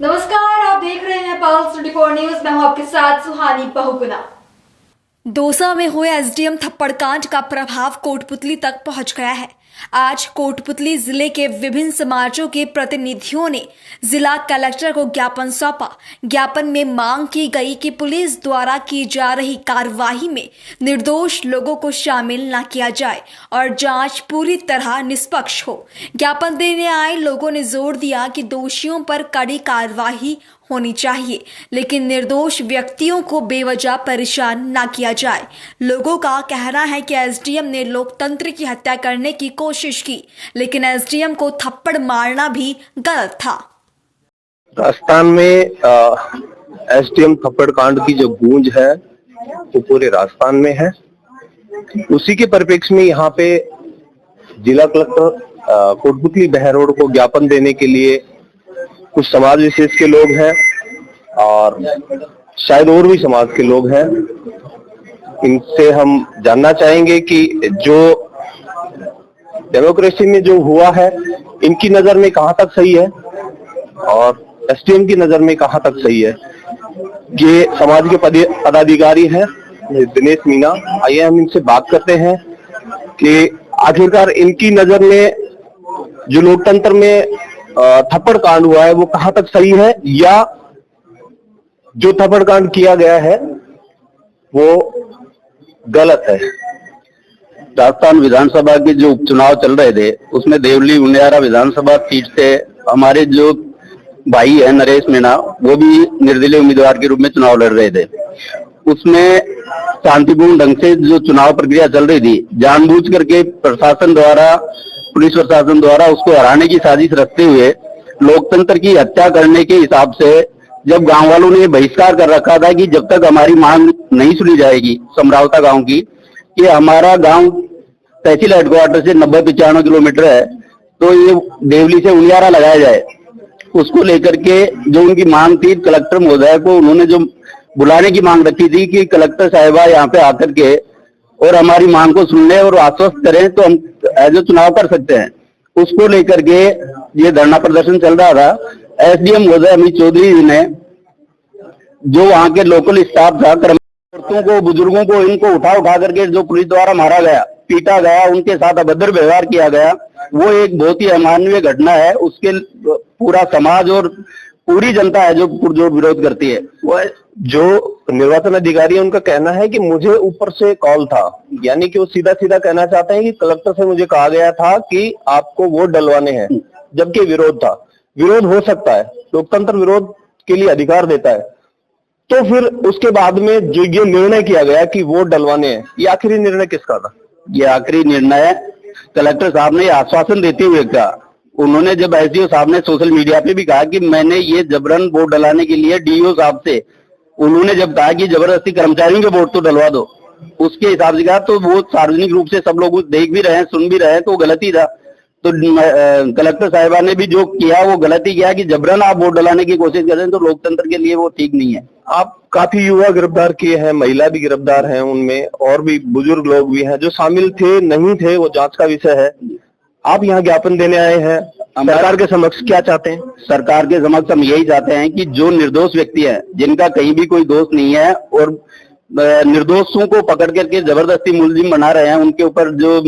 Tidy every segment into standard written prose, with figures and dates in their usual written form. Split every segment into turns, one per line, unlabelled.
नमस्कार, आप देख रहे हैं पल्स 24 न्यूज। मैं हूं आपके साथ सुहानी बहुगुना। दौसा में हुए एसडीएम थप्पड़कांड का प्रभाव कोटपुतली तक पहुंच गया है। आज कोटपुतली जिले के विभिन्न समाजों के प्रतिनिधियों ने जिला कलेक्टर को ज्ञापन सौंपा। ज्ञापन में मांग की गई कि पुलिस द्वारा की जा रही कार्रवाई में निर्दोष लोगों को शामिल न किया जाए और जांच पूरी तरह निष्पक्ष हो। ज्ञापन देने आए लोगों ने जोर दिया कि दोषियों पर कड़ी कार्रवाई होनी चाहिए, लेकिन निर्दोष व्यक्तियों को बेवजह परेशान न किया जाए। लोगों का कहना है कि एसडीएम ने लोकतंत्र की हत्या करने की कोशिश की, लेकिन एसडीएम को थप्पड़ मारना भी गलत था।
राजस्थान में एसडीएम थप्पड़ कांड की जो गूंज है वो पूरे राजस्थान में है। उसी के परिप्रेक्ष्य में यहाँ पे जिला कलेक्टर कोटपुतली बहरोड को ज्ञापन देने के लिए कुछ समाज विशेष के लोग हैं और शायद और भी समाज के लोग हैं। इनसे हम जानना चाहेंगे कि जो डेमोक्रेसी में जो हुआ है इनकी नजर में कहां तक सही है और एसडीएम की नजर में कहां तक सही है। ये समाज के पदाधिकारी हैं दिनेश मीना। आइए हम इनसे बात करते हैं कि आखिरकार इनकी नजर में जो लोकतंत्र में थप्पड़ कांड हुआ है वो कहां तक सही है या जो थप्पड़ कांड किया गया है वो गलत है।
राजस्थान विधानसभा के जो उपचुनाव चल रहे थे उसमें देवली उनियारा विधानसभा सीट से हमारे जो भाई है नरेश मीणा वो भी निर्दलीय उम्मीदवार के रूप में चुनाव लड़ रहे थे। उसमें शांतिपूर्ण ढंग से जो चुनाव प्रक्रिया चल रही थी, जानबूझ करके प्रशासन द्वारा, पुलिस प्रशासन द्वारा उसको हराने की साजिश रखते हुए लोकतंत्र की हत्या करने के हिसाब से जब गांव वालों ने बहिष्कार कर रखा था कि जब तक हमारी मांग नहीं सुनी जाएगी समरावता गांव की, कि हमारा गांव तहसील हेडक्वार्टर से 90-95 किलोमीटर है, तो ये देवली से उनियारा लगाया जाए, उसको लेकर के जो उनकी मांग थी कलेक्टर महोदय को उन्होंने जो बुलाने की मांग रखी थी कि कलेक्टर साहिबा यहाँ पे आकर के और हमारी मांग को सुन ले और आश्वस्त करें तो हम एज चुनाव कर सकते हैं, उसको लेकर के ये धरना प्रदर्शन चल रहा था। एसडीएम महोदय अमित चौधरी जी ने जो वहाँ के लोकल स्टाफ था, कर्मचारियों को, बुजुर्गों को, इनको उठा करके जो पुलिस द्वारा मारा गया, पीटा गया, उनके साथ अभद्र व्यवहार किया गया, वो एक बहुत ही अमानवीय घटना है। उसके पूरा समाज और पूरी जनता है जो विरोध करती है।
वो जो निर्वाचन अधिकारी है उनका कहना है कि मुझे ऊपर से कॉल था, यानी कि वो सीधा सीधा कहना चाहते हैं कि कलेक्टर से मुझे कहा गया था कि आपको वोट डलवाने हैं, जबकि विरोध था। विरोध हो सकता है, लोकतंत्र विरोध के लिए अधिकार देता है। तो फिर उसके बाद में जो ये निर्णय किया गया कि वोट डलवाने हैं, ये आखिरी निर्णय किसका था?
ये आखिरी निर्णय कलेक्टर साहब ने आश्वासन देते हुए कहा। उन्होंने जब एसडीओ साहब ने सोशल मीडिया पे भी कहा कि मैंने ये जबरन वोट डलाने के लिए डीओ साहब से, उन्होंने जब कहा कि जबरदस्ती कर्मचारियों के वोट तो डलवा दो, उसके हिसाब से कहा, तो वो सार्वजनिक रूप से सब लोग देख भी रहे हैं, सुन भी रहे हैं, तो वो गलत ही था। तो कलेक्टर साहिबा ने भी जो किया वो गलत ही किया कि जबरन आप वोट डलाने की कोशिश कर रहे हैं, तो लोकतंत्र के लिए वो ठीक नहीं है।
आप काफी युवा गिरफ्तार किए हैं, महिला भी गिरफ्तार हैं, उनमें और भी बुजुर्ग लोग भी हैं जो शामिल थे नहीं थे, वो जांच का विषय है। आप यहाँ ज्ञापन देने आए हैं, सरकार के समक्ष क्या चाहते हैं?
सरकार के समक्ष हम यही चाहते हैं कि जो निर्दोष व्यक्ति है, जिनका कहीं भी कोई दोष नहीं है और निर्दोषों को पकड़ करके जबरदस्ती मुलजिम बना रहे हैं, उनके ऊपर जो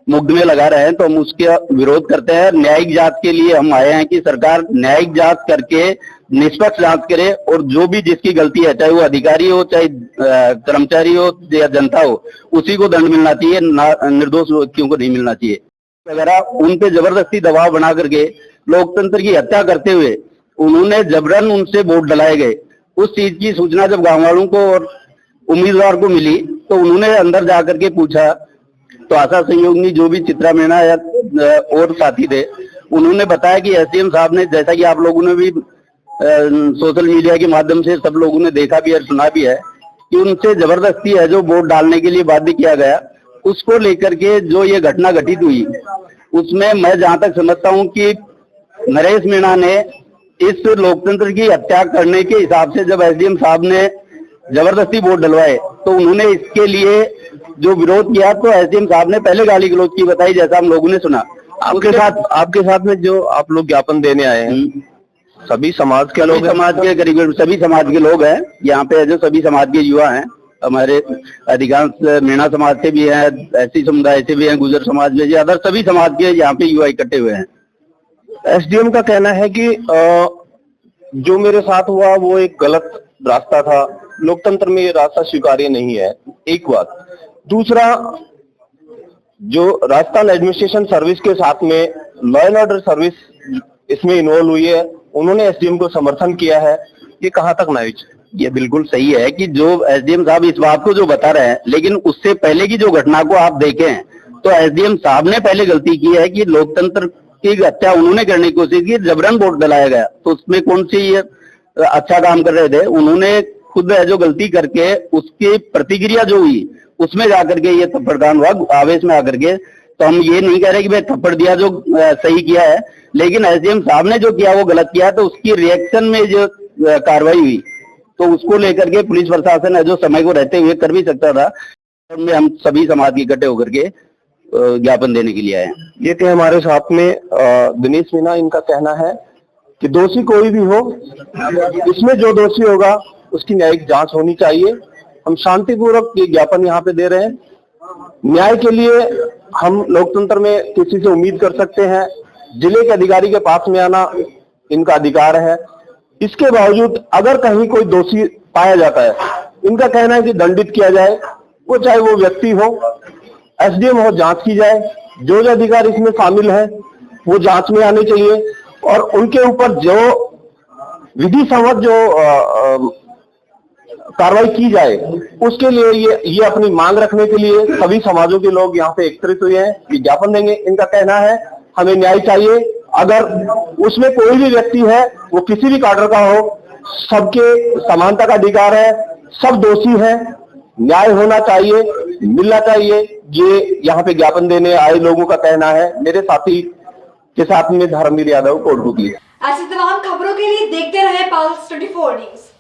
मुकदमे लगा रहे हैं, तो हम उसका विरोध करते हैं। न्यायिक जांच के लिए हम आए हैं कि सरकार न्यायिक जांच करके निष्पक्ष जांच करे और जो भी जिसकी गलती है, चाहे वो अधिकारी हो, चाहे कर्मचारी हो या जनता हो, उसी को दंड मिलना चाहिए, निर्दोष व्यक्तियों को नहीं मिलना चाहिए। वगैरह उन पे जबरदस्ती दबाव बना करके लोकतंत्र की हत्या करते हुए उन्होंने जबरन उनसे वोट डलाए गए। उस चीज की सूचना जब गांव वालों को और उम्मीदवार को मिली तो उन्होंने अंदर जाकर के पूछा, तो आशा सहयोगिनी जो भी चित्रा मीणा या और साथी थे, उन्होंने बताया कि एसडीएम साहब ने, जैसा कि आप लोगों ने भी सोशल मीडिया के माध्यम से सब लोगों ने देखा भी और सुना भी है, कि उनसे जबरदस्ती है जो वोट डालने के लिए बाध्य किया गया। उसको लेकर के जो ये घटना घटित हुई, उसमें मैं जहां तक समझता हूं कि नरेश मीणा ने इस लोकतंत्र की हत्या करने के हिसाब से जब एसडीएम साहब ने जबरदस्ती वोट डलवाए तो उन्होंने इसके लिए जो विरोध किया, तो एसडीएम साहब ने पहले गाली गलौज की बताई, जैसा हम लोगों ने सुना।
आपके साथ में जो आप लोग ज्ञापन देने आए हैं, सभी समाज के लोग
सभी
हैं।
समाज के करीब सभी समाज के लोग हैं यहाँ पे, जो सभी समाज के युवा हैं। हमारे अधिकांश मीणा समाज से भी हैं, एससी समुदाय से भी हैं, गुजर समाज में भी, अदर सभी समाज के यहाँ पे युवा इकट्ठे हुए हैं।
एसडीएम का कहना है कि जो मेरे साथ हुआ वो एक गलत रास्ता था, लोकतंत्र में ये रास्ता स्वीकार्य नहीं है, एक बात। दूसरा, जो राजस्थान एडमिनिस्ट्रेशन सर्विस के साथ में लॉ एंड ऑर्डर सर्विस इसमें इन्वॉल्व हुई है, उन्होंने एसडीएम को समर्थन किया है, ये कहां तक न्यायिक है?
ये बिल्कुल सही है कि जो एसडीएम साहब इस बात को जो बता रहे हैं, लेकिन उससे पहले की जो घटना को आप देखें तो एसडीएम साहब ने पहले गलती की है कि लोकतंत्र की हत्या उन्होंने करने की कोशिश की, जबरन वोट दिलाया गया, तो उसमें कौन सी ये अच्छा काम कर रहे थे। उन्होंने खुद जो गलती करके उसकी प्रतिक्रिया जो हुई उसमें जाकर के ये थप्पड़कांड हुआ, आवेश में आकर के। तो हम ये नहीं कह रहे कि भाई थप्पड़ दिया जो सही किया है, लेकिन एसडीएम साहब ने जो किया वो गलत किया, तो उसकी रिएक्शन में जो कार्रवाई हुई तो उसको लेकर के पुलिस प्रशासन है जो समय को रहते हुए कर भी सकता था। में हम सभी समाज के इकट्ठे होकर के ज्ञापन देने के लिए आए हैं।
ये थे हमारे साथ में दिनेश मीणा। इनका कहना है कि दोषी कोई भी हो, इसमें जो दोषी होगा उसकी न्यायिक जांच होनी चाहिए। हम शांतिपूर्वक ये ज्ञापन यहाँ पे दे रहे हैं। न्याय के लिए हम लोकतंत्र में किसी से उम्मीद कर सकते हैं, जिले के अधिकारी के पास में आना इनका अधिकार है। इसके बावजूद अगर कहीं कोई दोषी पाया जाता है, इनका कहना है कि दंडित किया जाए, वो चाहे वो व्यक्ति हो, एसडीएम हो, जांच की जाए। जो अधिकारी इसमें शामिल है वो जांच में आने चाहिए और उनके ऊपर जो विधि सम्मत जो कार्रवाई की जाए, उसके लिए ये अपनी मांग रखने के लिए सभी समाजों के लोग यहाँ पे एकत्रित हुए हैं, विज्ञापन देंगे। इनका कहना है हमें न्याय चाहिए, अगर उसमें कोई भी व्यक्ति है वो किसी भी काडर का हो, सबके समानता का अधिकार है, सब दोषी हैं, न्याय होना चाहिए, मिलना चाहिए। ये यहाँ पे ज्ञापन देने आए लोगों का कहना है। मेरे साथी के साथ में धर्मवीर यादव, कोटपुतली।
ऐसी तमाम खबरों के लिए देखते रहे पल्स 24 न्यूज।